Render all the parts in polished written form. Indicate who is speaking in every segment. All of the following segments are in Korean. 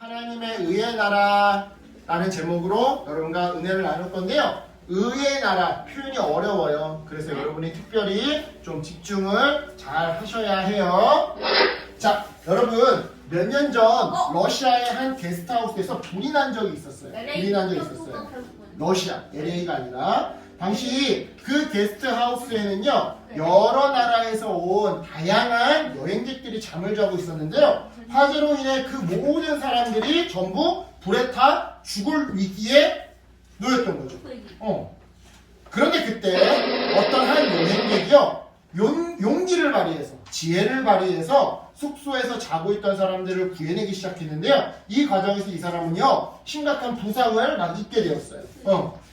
Speaker 1: 하나님의 의의 나라라는 제목으로 여러분과 은혜를 나눌 건데요. 의의 나라 표현이 어려워요. 그래서 여러분이 특별히 좀 집중을 잘 하셔야 해요. 자, 여러분 몇 년 전 러시아의 한 게스트하우스에서 불이 난 적이 있었어요. 불이 난 적이 있었어요. 러시아, LA가 아니라. 당시 그 게스트하우스에는요 여러 나라에서 온 다양한 여행객들이 잠을 자고 있었는데요. 화재로 인해 그 모든 사람들이 전부 불에 타 죽을 위기에 놓였던 거죠. 그런데 그때 어떤 한 여행객이요 용기를 발휘해서 지혜를 발휘해서 숙소에서 자고 있던 사람들을 구해내기 시작했는데요. 이 과정에서 이 사람은요 심각한 부상을 입게 되었어요.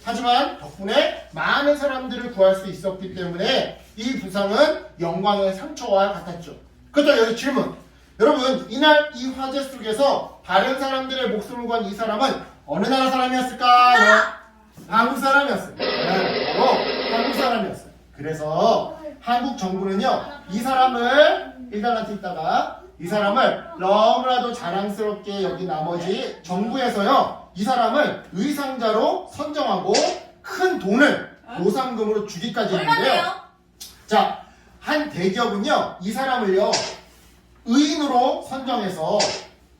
Speaker 1: 하지만 덕분에 많은 사람들을 구할 수 있었기 때문에 이 부상은 영광의 상처와 같았죠. 그렇다면 여기 질문. 여러분 이날 이 화재 속에서 다른 사람들의 목숨을 구한 이 사람은 어느 나라 사람이었을까요? 한국 사람이었어요. 바로 한국 사람이었어요. 그래서 한국 정부는요 이 사람을 일단한테 있다가 이 사람을 너무나도 자랑스럽게 여긴 나머지 정부에서요 이 사람을 의상자로 선정하고 큰 돈을 보상금으로 주기까지 했는데요. 자, 한 대기업은요 이 사람을요 의인으로 선정해서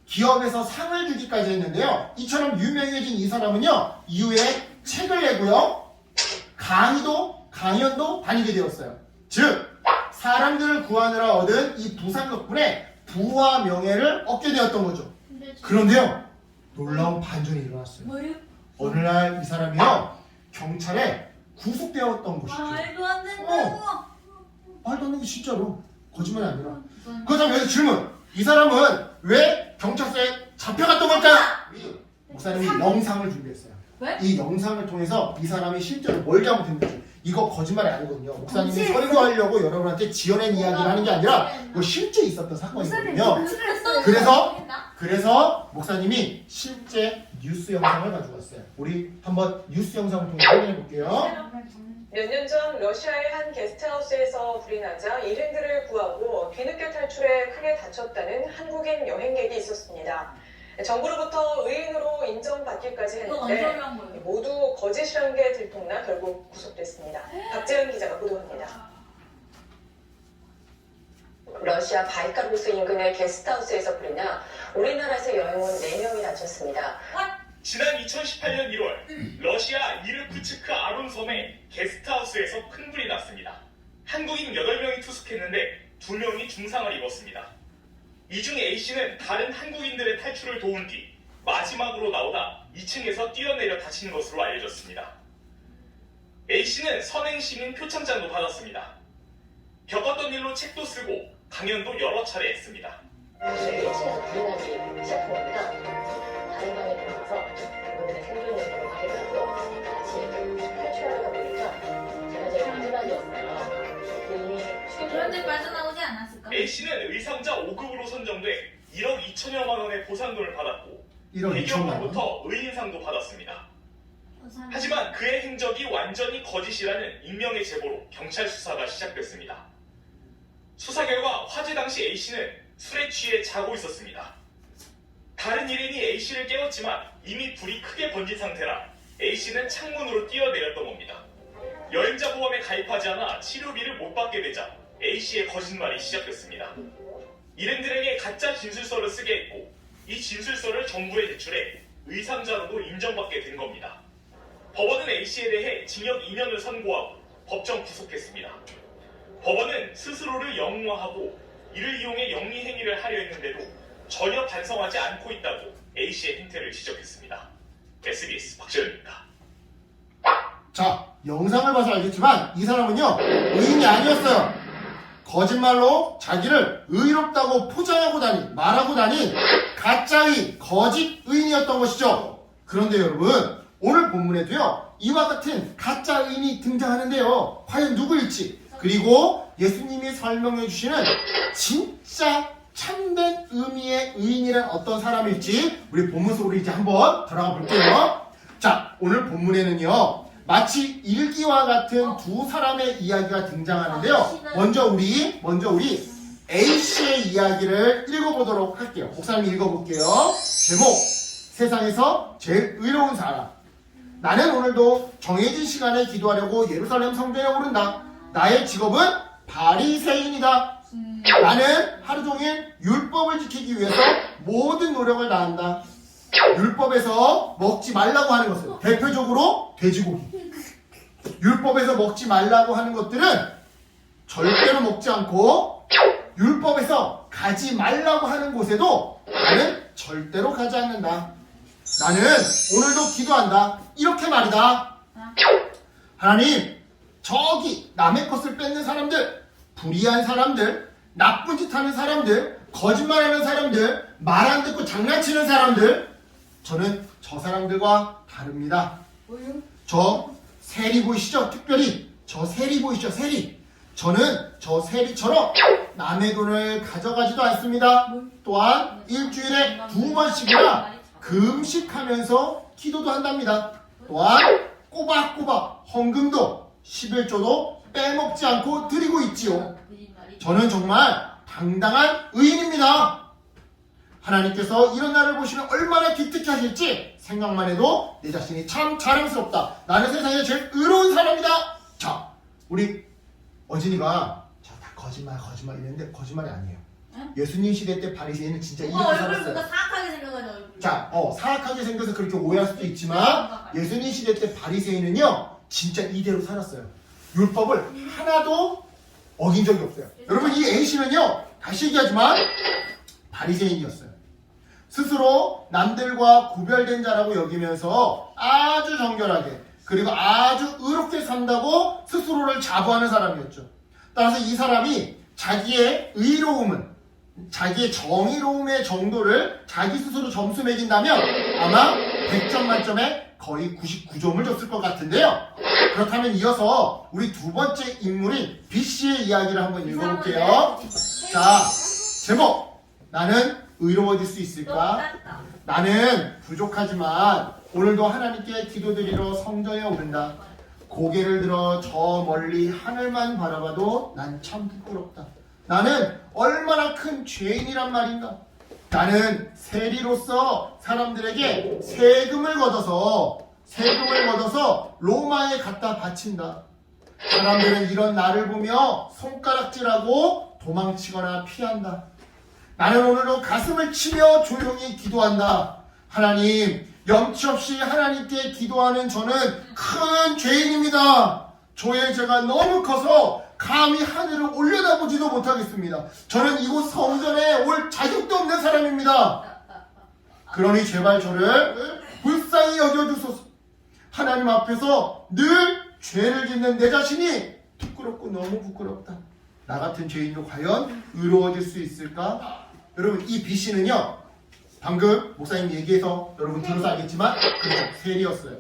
Speaker 1: 기업에서 상을 주기까지 했는데요. 이처럼 유명해진 이 사람은요 이후에 책을 내고요 강연도 다니게 되었어요. 즉 사람들을 구하느라 얻은 이 부상 덕분에 부와 명예를 얻게 되었던 거죠. 그런데요 놀라운 반전이 일어났어요.
Speaker 2: 뭐요?
Speaker 1: 어느 날 이 사람이요 경찰에 구속되었던 것이죠.
Speaker 2: 말도 안 된다고.
Speaker 1: 말도 안 되는 게 진짜로 거짓말이 아니라. 그렇다면 여기서 질문. 이 사람은 왜 경찰서에 잡혀갔던 걸까요? 목사님이 영상을 준비했어요.
Speaker 2: 왜?
Speaker 1: 이 영상을 통해서 이 사람이 실제로 뭘 잘못했는지 이거 거짓말이 아니거든요. 목사님이 설교하려고 여러분한테 지어낸 이야기를 하는 게 아니라 이거 실제 있었던 사건이거든요. 그래서 목사님이 실제 뉴스 영상을 가지고 왔어요. 우리 한번 뉴스 영상을 통해 확인해 볼게요.
Speaker 3: 몇 년 전 러시아의 한 게스트하우스에서 불이 나자 일행들을 구하고 뒤늦게 탈출해 크게 다쳤다는 한국인 여행객이 있었습니다. 정부로부터 의인으로 인정받기까지 했는데 모두 거짓이라는 게 들통나 결국 구속됐습니다. 박재현 기자가 보도합니다. 러시아 바이카루스 인근의 게스트하우스에서 불이 나 우리나라에서 여행 온 4명이 다쳤습니다.
Speaker 4: 지난 2018년 1월 러시아 이르쿠츠크 아론섬의 게스트하우스에서 큰 불이 났습니다. 한국인 8명이 투숙했는데 2명이 중상을 입었습니다. 이 중 A씨는 다른 한국인들의 탈출을 도운 뒤 마지막으로 나오다 2층에서 뛰어내려 다친 것으로 알려졌습니다. A씨는 선행시민 표창장도 받았습니다. 겪었던 일로 책도 쓰고 강연도 여러 차례 했습니다.
Speaker 3: 1층에서 불이 나기 시작한 겁니다. 다른 방에 들어가서 그분들의 생존력으로 확인하고 같이 탈출하려다 보니까 제가 제일 마지막이었어요.
Speaker 2: 그런데 빠져나오지 않았을까?
Speaker 4: A씨는 의상자 5급으로 선정돼 1억 2천여만 원의 보상금을 받았고
Speaker 1: 1억 2천만 원.
Speaker 4: 대기업으로부터 의인상도 받았습니다. 하지만 그의 행적이 완전히 거짓이라는 익명의 제보로 경찰 수사가 시작됐습니다. 수사 결과 화재 당시 A씨는 술에 취해 자고 있었습니다. 다른 일행이 A씨를 깨웠지만 이미 불이 크게 번진 상태라 A씨는 창문으로 뛰어내렸던 겁니다. 여행자 보험에 가입하지 않아 치료비를 못 받게 되자 A씨의 거짓말이 시작됐습니다. 일행들에게 가짜 진술서를 쓰게 했고 이 진술서를 정부에 제출해 의상자로도 인정받게 된 겁니다. 법원은 A씨에 대해 징역 2년을 선고하고 법정 구속했습니다. 법원은 스스로를 영유아하고 이를 이용해 영리행위를 하려 했는데도 전혀 반성하지 않고 있다고 A씨의 행태를 지적했습니다. SBS 박재현입니다.
Speaker 1: 자, 영상을 봐서 알겠지만 이 사람은요 의인이 아니었어요. 거짓말로 자기를 의롭다고 포장하고 말하고 다닌 가짜의 거짓 의인이었던 것이죠. 그런데 여러분 오늘 본문에도요 이와 같은 가짜 의인이 등장하는데요. 과연 누구일지 그리고 예수님이 설명해 주시는 진짜 참된 의미의 의인이란 어떤 사람일지 우리 본문 속으로 이제 한번 들어가 볼게요. 자, 오늘 본문에는요 마치 일기와 같은 두 사람의 이야기가 등장하는데요. 먼저 우리 A씨의 이야기를 읽어보도록 할게요. 목사님 읽어볼게요. 제목, 세상에서 제일 의로운 사람. 나는 오늘도 정해진 시간에 기도하려고 예루살렘 성전에 오른다. 나의 직업은 바리새인이다. 나는 하루 종일 율법을 지키기 위해서 모든 노력을 다한다. 율법에서 먹지 말라고 하는 것은 대표적으로 돼지고기. 율법에서 먹지 말라고 하는 것들은 절대로 먹지 않고, 율법에서 가지 말라고 하는 곳에도 나는 절대로 가지 않는다. 나는 오늘도 기도한다. 이렇게 말이다. 하나님, 저기 남의 것을 뺏는 사람들, 불의한 사람들, 나쁜 짓 하는 사람들, 거짓말하는 사람들, 말 안 듣고 장난치는 사람들, 저는 저 사람들과 다릅니다. 저 세리 보이시죠? 특별히 저 세리 보이시죠? 세리. 저는 저 세리처럼 남의 돈을 가져가지도 않습니다. 또한 일주일에 2번씩이나 금식하면서 기도도 한답니다. 또한 꼬박꼬박 헌금도 11조도 빼먹지 않고 드리고 있지요. 저는 정말 당당한 의인입니다. 하나님께서 이런 나를 보시면 얼마나 기특해 하실지 생각만 해도 내 자신이 참 자랑스럽다. 나는 세상에 제일 의로운 사람이다. 자, 우리 어진이가 다 거짓말 이랬는데 거짓말이 아니에요.
Speaker 2: 응?
Speaker 1: 예수님 시대 때 바리새인은 진짜 이렇게
Speaker 2: 얼굴
Speaker 1: 살았어요.
Speaker 2: 뭔가 사악하게 생겨가지고 얼굴.
Speaker 1: 자, 사악하게 생겨서 그렇게 오해할 수도 있지만 예수님 시대 때 바리새인은요 진짜 이대로 살았어요. 율법을 하나도 어긴 적이 없어요. 여러분, 이 A씨는요 다시 얘기하지만 바리새인이었어요. 스스로 남들과 구별된 자라고 여기면서 아주 정결하게 그리고 아주 의롭게 산다고 스스로를 자부하는 사람이었죠. 따라서 이 사람이 자기의 의로움은, 자기의 정의로움의 정도를 자기 스스로 점수 매긴다면 아마 100점 만점에 거의 99점을 줬을 것 같은데요. 그렇다면 이어서 우리 두 번째 인물인 B씨의 이야기를 한번 읽어볼게요. 자, 제목, 나는 의로워질 수 있을까? 나는 부족하지만 오늘도 하나님께 기도드리러 성전에 오른다. 고개를 들어 저 멀리 하늘만 바라봐도 난 참 부끄럽다. 나는 얼마나 큰 죄인이란 말인가. 나는 세리로서 사람들에게 세금을 걷어서 로마에 갖다 바친다. 사람들은 이런 나를 보며 손가락질하고 도망치거나 피한다. 나는 오늘도 가슴을 치며 조용히 기도한다. 하나님, 염치 없이 하나님께 기도하는 저는 큰 죄인입니다. 저의 죄가 너무 커서 감히 하늘을 올려다보지도 못하겠습니다. 저는 이곳 성전에 올 자격도 없는 사람입니다. 그러니 제발 저를 불쌍히 여겨주소서. 하나님 앞에서 늘 죄를 짓는 내 자신이 부끄럽고 너무 부끄럽다. 나 같은 죄인도 과연 의로워질 수 있을까? 여러분, 이 B씨는요 방금 목사님 얘기해서 여러분 들어서 알겠지만 그렇죠, 세리였어요.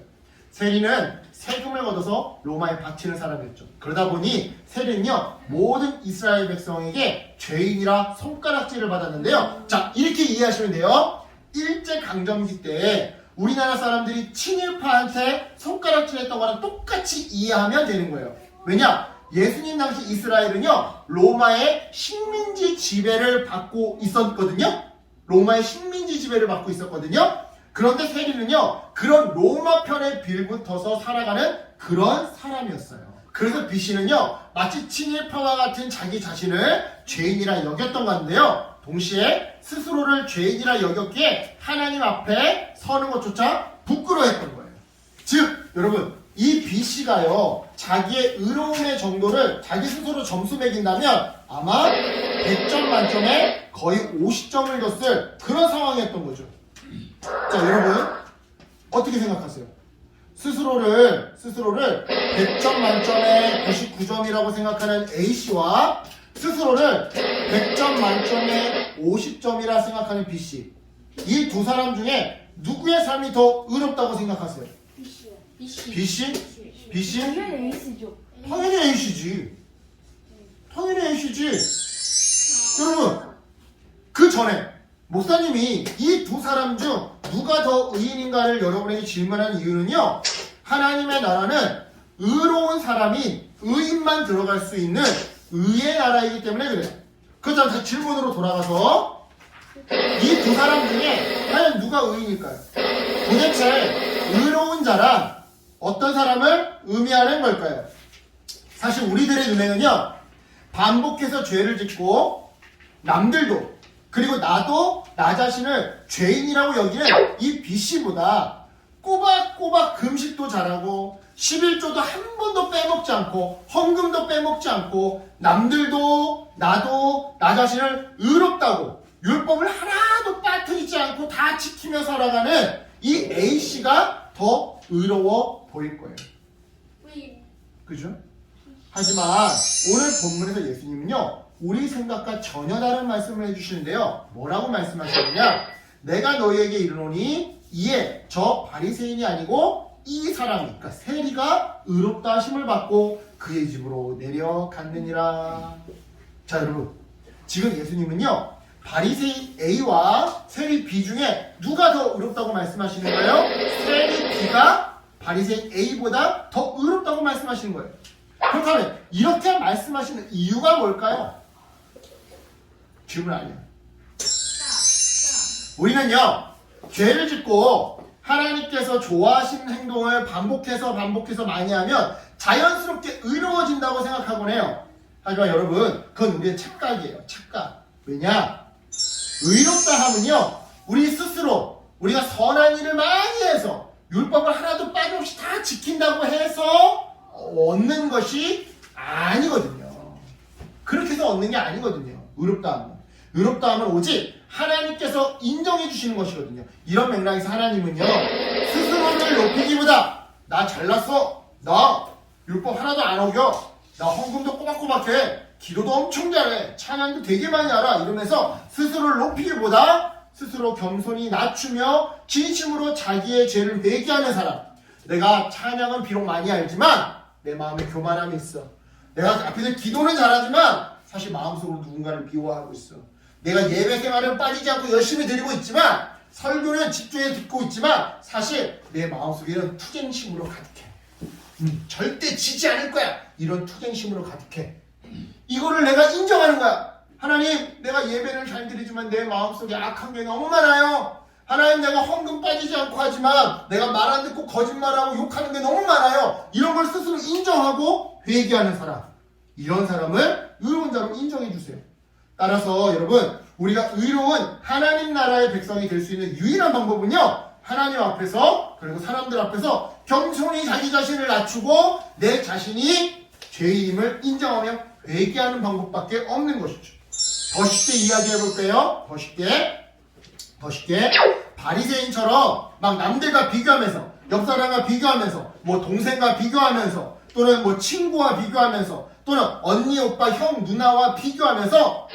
Speaker 1: 세리는 세금을 걷어서 로마에 바치는 사람이었죠. 그러다 보니 세리는요 모든 이스라엘 백성에게 죄인이라 손가락질을 받았는데요. 자, 이렇게 이해하시면 돼요. 일제강점기 때 우리나라 사람들이 친일파한테 손가락질했던 거랑 똑같이 이해하면 되는 거예요. 왜냐? 예수님 당시 이스라엘은요 로마의 식민지 지배를 받고 있었거든요. 로마의 식민지 지배를 받고 있었거든요. 그런데 세리는요 그런 로마 편에 빌붙어서 살아가는 그런 사람이었어요. 그래서 B씨는요 마치 친일파와 같은 자기 자신을 죄인이라 여겼던 건데요, 동시에 스스로를 죄인이라 여겼기에 하나님 앞에 서는 것조차 부끄러워했던 거예요. 즉 여러분, 이 B씨가요 자기의 의로움의 정도를 자기 스스로 점수 매긴다면 아마 100점 만점에 거의 50점을 줬을 그런 상황이었던 거죠. 자, 여러분 어떻게 생각하세요? 스스로를 100점 만점에 99점이라고 생각하는 A씨와 스스로를 100점 만점에 50점이라 생각하는 B씨, 이 두 사람 중에 누구의 삶이 더 의롭다고 생각하세요? B씨? B씨?
Speaker 5: 당연히 에이스죠.
Speaker 1: 당연히 A씨지. 당연히 A씨지. 여러분, 그 전에 목사님이 이 두 사람 중 누가 더 의인인가를 여러분에게 질문한 이유는요, 하나님의 나라는 의로운 사람이 의인만 들어갈 수 있는 의의 나라이기 때문에 그래요. 그렇다면 다시 질문으로 돌아가서 이 두 사람 중에 과연 누가 의인일까요? 도대체 의로운 자란 어떤 사람을 의미하는 걸까요? 사실 우리들의 눈에는요, 반복해서 죄를 짓고 남들도 그리고 나도 나 자신을 죄인이라고 여기는 이 B씨보다 꼬박꼬박 금식도 잘하고 11조도 한 번도 빼먹지 않고 헌금도 빼먹지 않고 남들도 나도 나 자신을 의롭다고 율법을 하나도 빠뜨리지 않고 다 지키며 살아가는 이 A씨가 더 의로워 보일 거예요.
Speaker 2: 왜?
Speaker 1: 그죠? 하지만 오늘 본문에서 예수님은요, 우리 생각과 전혀 다른 말씀을 해주시는데요. 뭐라고 말씀하시느냐? 내가 너희에게 이르노니 이에 저 바리새인이 아니고 이 사람이, 그러니까 세리가 의롭다 하심을 받고 그의 집으로 내려갔느니라. 자, 여러분, 지금 예수님은요, 바리새인 A와 세리 B 중에 누가 더 의롭다고 말씀하시는가요? 세리 B가 바리새인 A보다 더 의롭다고 말씀하시는 거예요. 그렇다면 이렇게 말씀하시는 이유가 뭘까요? 질문 아니에요. 우리는요, 죄를 짓고 하나님께서 좋아하시는 행동을 반복해서 많이 하면 자연스럽게 의로워진다고 생각하곤 해요. 하지만 여러분, 그건 우리의 착각이에요. 착각. 왜냐? 의롭다 하면요, 우리 스스로 우리가 선한 일을 많이 해서 율법을 하나도 빠짐없이 다 지킨다고 해서 얻는 것이 아니거든요. 그렇게 해서 얻는 게 아니거든요. 의롭다 하면. 의롭다 하면 오직 하나님께서 인정해 주시는 것이거든요. 이런 맥락에서 하나님은요, 스스로를 높이기보다 나 잘났어, 나 율법 하나도 안 어겨, 나 헌금도 꼬박꼬박해, 기도도 엄청 잘해, 찬양도 되게 많이 알아, 이러면서 스스로를 높이기보다 스스로 겸손히 낮추며 진심으로 자기의 죄를 회개하는 사람. 내가 찬양은 비록 많이 알지만 내 마음에 교만함이 있어. 내가 앞에서 기도는 잘하지만 사실 마음속으로 누군가를 미워하고 있어. 내가 예배 생활은 빠지지 않고 열심히 드리고 있지만, 설교는 집중해 듣고 있지만 사실 내 마음속에는 투쟁심으로 가득해. 절대 지지 않을 거야, 이런 투쟁심으로 가득해. 이거를 내가 인정하는 거야. 하나님, 내가 예배를 잘 드리지만 내 마음속에 악한 게 너무 많아요. 하나님, 내가 헌금 빠지지 않고 하지만 내가 말 안 듣고 거짓말하고 욕하는 게 너무 많아요. 이런 걸 스스로 인정하고 회개하는 사람, 이런 사람을 의로운 자로 인정해 주세요. 따라서 여러분, 우리가 의로운 하나님 나라의 백성이 될 수 있는 유일한 방법은요, 하나님 앞에서 그리고 사람들 앞에서 겸손히 자기 자신을 낮추고 내 자신이 죄인임을 인정하며 회개하는 방법밖에 없는 것이죠. 더 쉽게 이야기해 볼게요. 더 쉽게 바리새인처럼 막 남들과 비교하면서, 옆 사람과 비교하면서, 뭐 동생과 비교하면서, 또는 뭐 친구와 비교하면서, 또는 언니, 오빠, 형, 누나와 비교하면서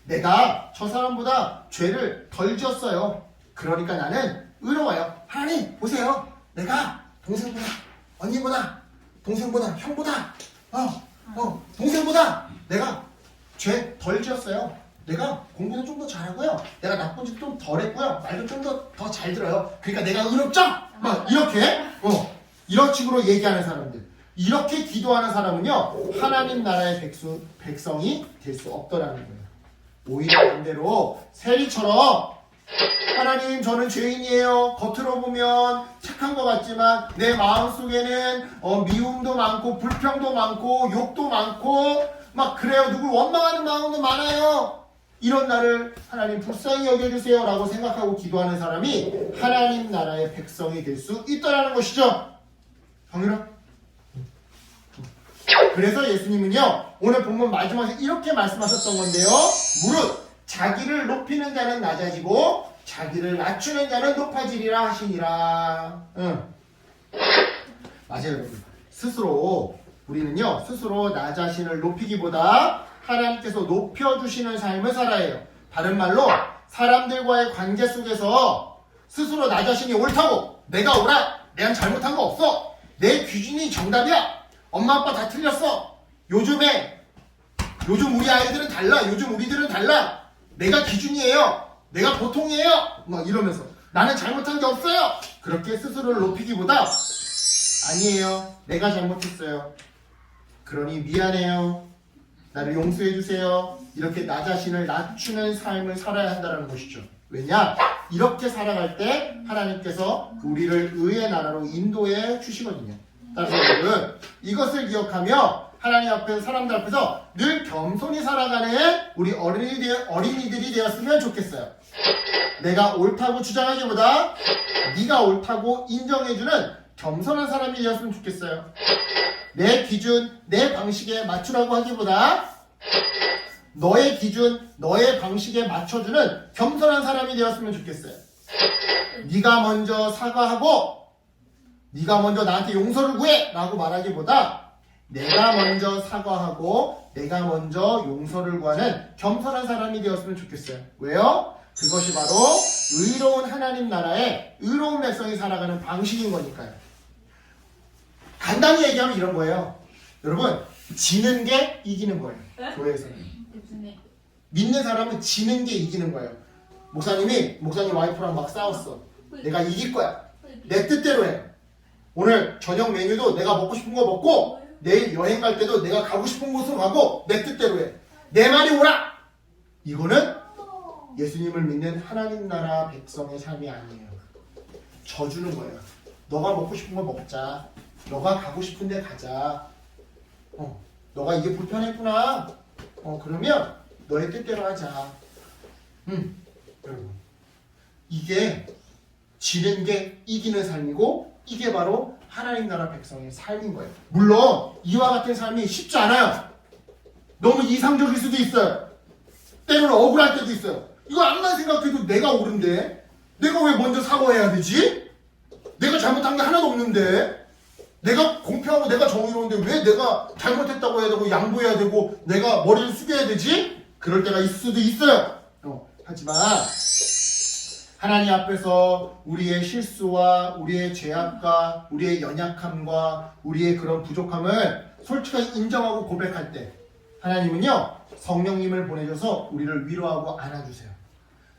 Speaker 1: 내가 저 사람보다 죄를 덜 지었어요. 그러니까 나는 의로워요. 하나님 보세요. 내가 동생보다, 언니보다, 동생보다, 형보다, 동생보다 내가 죄 덜 지었어요. 내가 공부도 좀 더 잘하고요. 내가 나쁜 짓도 좀 덜 했고요. 말도 좀 더 잘 들어요. 그러니까 내가 의롭죠? 막 이렇게 이런 식으로 얘기하는 사람들, 이렇게 기도하는 사람은요, 하나님 나라의 백성이 될 수 없더라는 거예요. 오히려 반대로 세리처럼 하나님, 저는 죄인이에요. 겉으로 보면 착한 것 같지만 내 마음속에는 미움도 많고 불평도 많고 욕도 많고 막 그래요. 누굴 원망하는 마음도 많아요. 이런 나를 하나님 불쌍히 여겨주세요 라고 생각하고 기도하는 사람이 하나님 나라의 백성이 될 수 있다는 것이죠. 정유라? 그래서 예수님은요, 오늘 본문 마지막에 이렇게 말씀하셨던 건데요, 무릇 자기를 높이는 자는 낮아지고 자기를 낮추는 자는 높아지리라 하시니라. 맞아요, 여러분. 우리는요, 스스로 나 자신을 높이기보다 하나님께서 높여주시는 삶을 살아야 해요. 다른 말로 사람들과의 관계 속에서 스스로 나 자신이 옳다고, 내가 옳아, 내가 잘못한 거 없어, 내 기준이 정답이야, 엄마 아빠 다 틀렸어, 요즘 우리 아이들은 달라, 요즘 우리들은 달라, 내가 기준이에요, 내가 보통이에요, 막 이러면서 나는 잘못한 게 없어요, 그렇게 스스로를 높이기보다 아니에요, 내가 잘못했어요, 그러니 미안해요, 나를 용서해 주세요. 이렇게 나 자신을 낮추는 삶을 살아야 한다는 것이죠. 왜냐? 이렇게 살아갈 때 하나님께서 우리를 의의 나라로 인도해 주시거든요. 따라서 여러분, 이것을 기억하며 하나님 앞에서 사람들 앞에서 늘 겸손히 살아가는 우리 어린이들이 되었으면 좋겠어요. 내가 옳다고 주장하기보다 네가 옳다고 인정해주는 겸손한 사람이 되었으면 좋겠어요. 내 기준, 내 방식에 맞추라고 하기보다 너의 기준, 너의 방식에 맞춰주는 겸손한 사람이 되었으면 좋겠어요. 네가 먼저 사과하고 네가 먼저 나한테 용서를 구해! 라고 말하기보다 내가 먼저 사과하고 내가 먼저 용서를 구하는 겸손한 사람이 되었으면 좋겠어요. 왜요? 그것이 바로 의로운 하나님 나라의 의로운 백성이 살아가는 방식인 거니까요. 간단히 얘기하면 이런 거예요. 여러분, 지는 게 이기는 거예요. 교회에서는. 믿는 사람은 지는 게 이기는 거예요. 목사님 와이프랑 막 싸웠어. 내가 이길 거야. 내 뜻대로 해. 오늘 저녁 메뉴도 내가 먹고 싶은 거 먹고 내일 여행 갈 때도 내가 가고 싶은 곳으로 가고 내 뜻대로 해. 내 말이 오라! 이거는 예수님을 믿는 하나님 나라 백성의 삶이 아니에요. 져주는 거예요. 너가 먹고 싶은 거 먹자. 너가 가고 싶은 데 가자. 너가 이게 불편했구나. 그러면 너의 뜻대로 하자. 여러분, 이게 지는 게 이기는 삶이고 이게 바로 하나님 나라 백성의 삶인 거예요. 물론 이와 같은 삶이 쉽지 않아요. 너무 이상적일 수도 있어요. 때로는 억울할 때도 있어요. 이거 암만 생각해도 내가 옳은데 내가 왜 먼저 사과해야 되지? 내가 잘못한 게 하나도 없는데 내가 공평하고 내가 정의로운데 왜 내가 잘못했다고 해야 되고 양보해야 되고 내가 머리를 숙여야 되지? 그럴 때가 있을 수도 있어요. 하지만 하나님 앞에서 우리의 실수와 우리의 죄악과 우리의 연약함과 우리의 그런 부족함을 솔직하게 인정하고 고백할 때 하나님은요 성령님을 보내줘서 우리를 위로하고 안아주세요.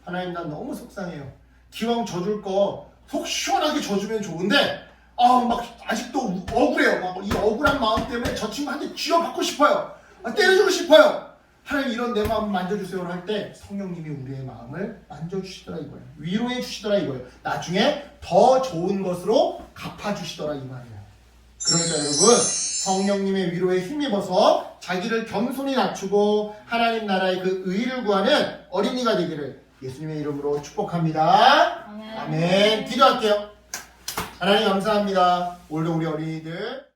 Speaker 1: 하나님, 난 너무 속상해요. 기왕 져줄 거 속 시원하게 져주면 좋은데 막 아직도 억울해요. 막 이 억울한 마음 때문에 저 친구한테 쥐어받고 싶어요. 때려주고 싶어요. 하나님, 이런 내 마음 만져주세요 할 때 성령님이 우리의 마음을 만져주시더라 이거예요. 위로해 주시더라 이거예요. 나중에 더 좋은 것으로 갚아주시더라 이 말이에요. 그러니까 여러분, 성령님의 위로에 힘입어서 자기를 겸손히 낮추고 하나님 나라의 그 의를 구하는 어린이가 되기를 예수님의 이름으로 축복합니다. 아멘. 기도할게요. 하나님 감사합니다. 오늘도 우리 어린이들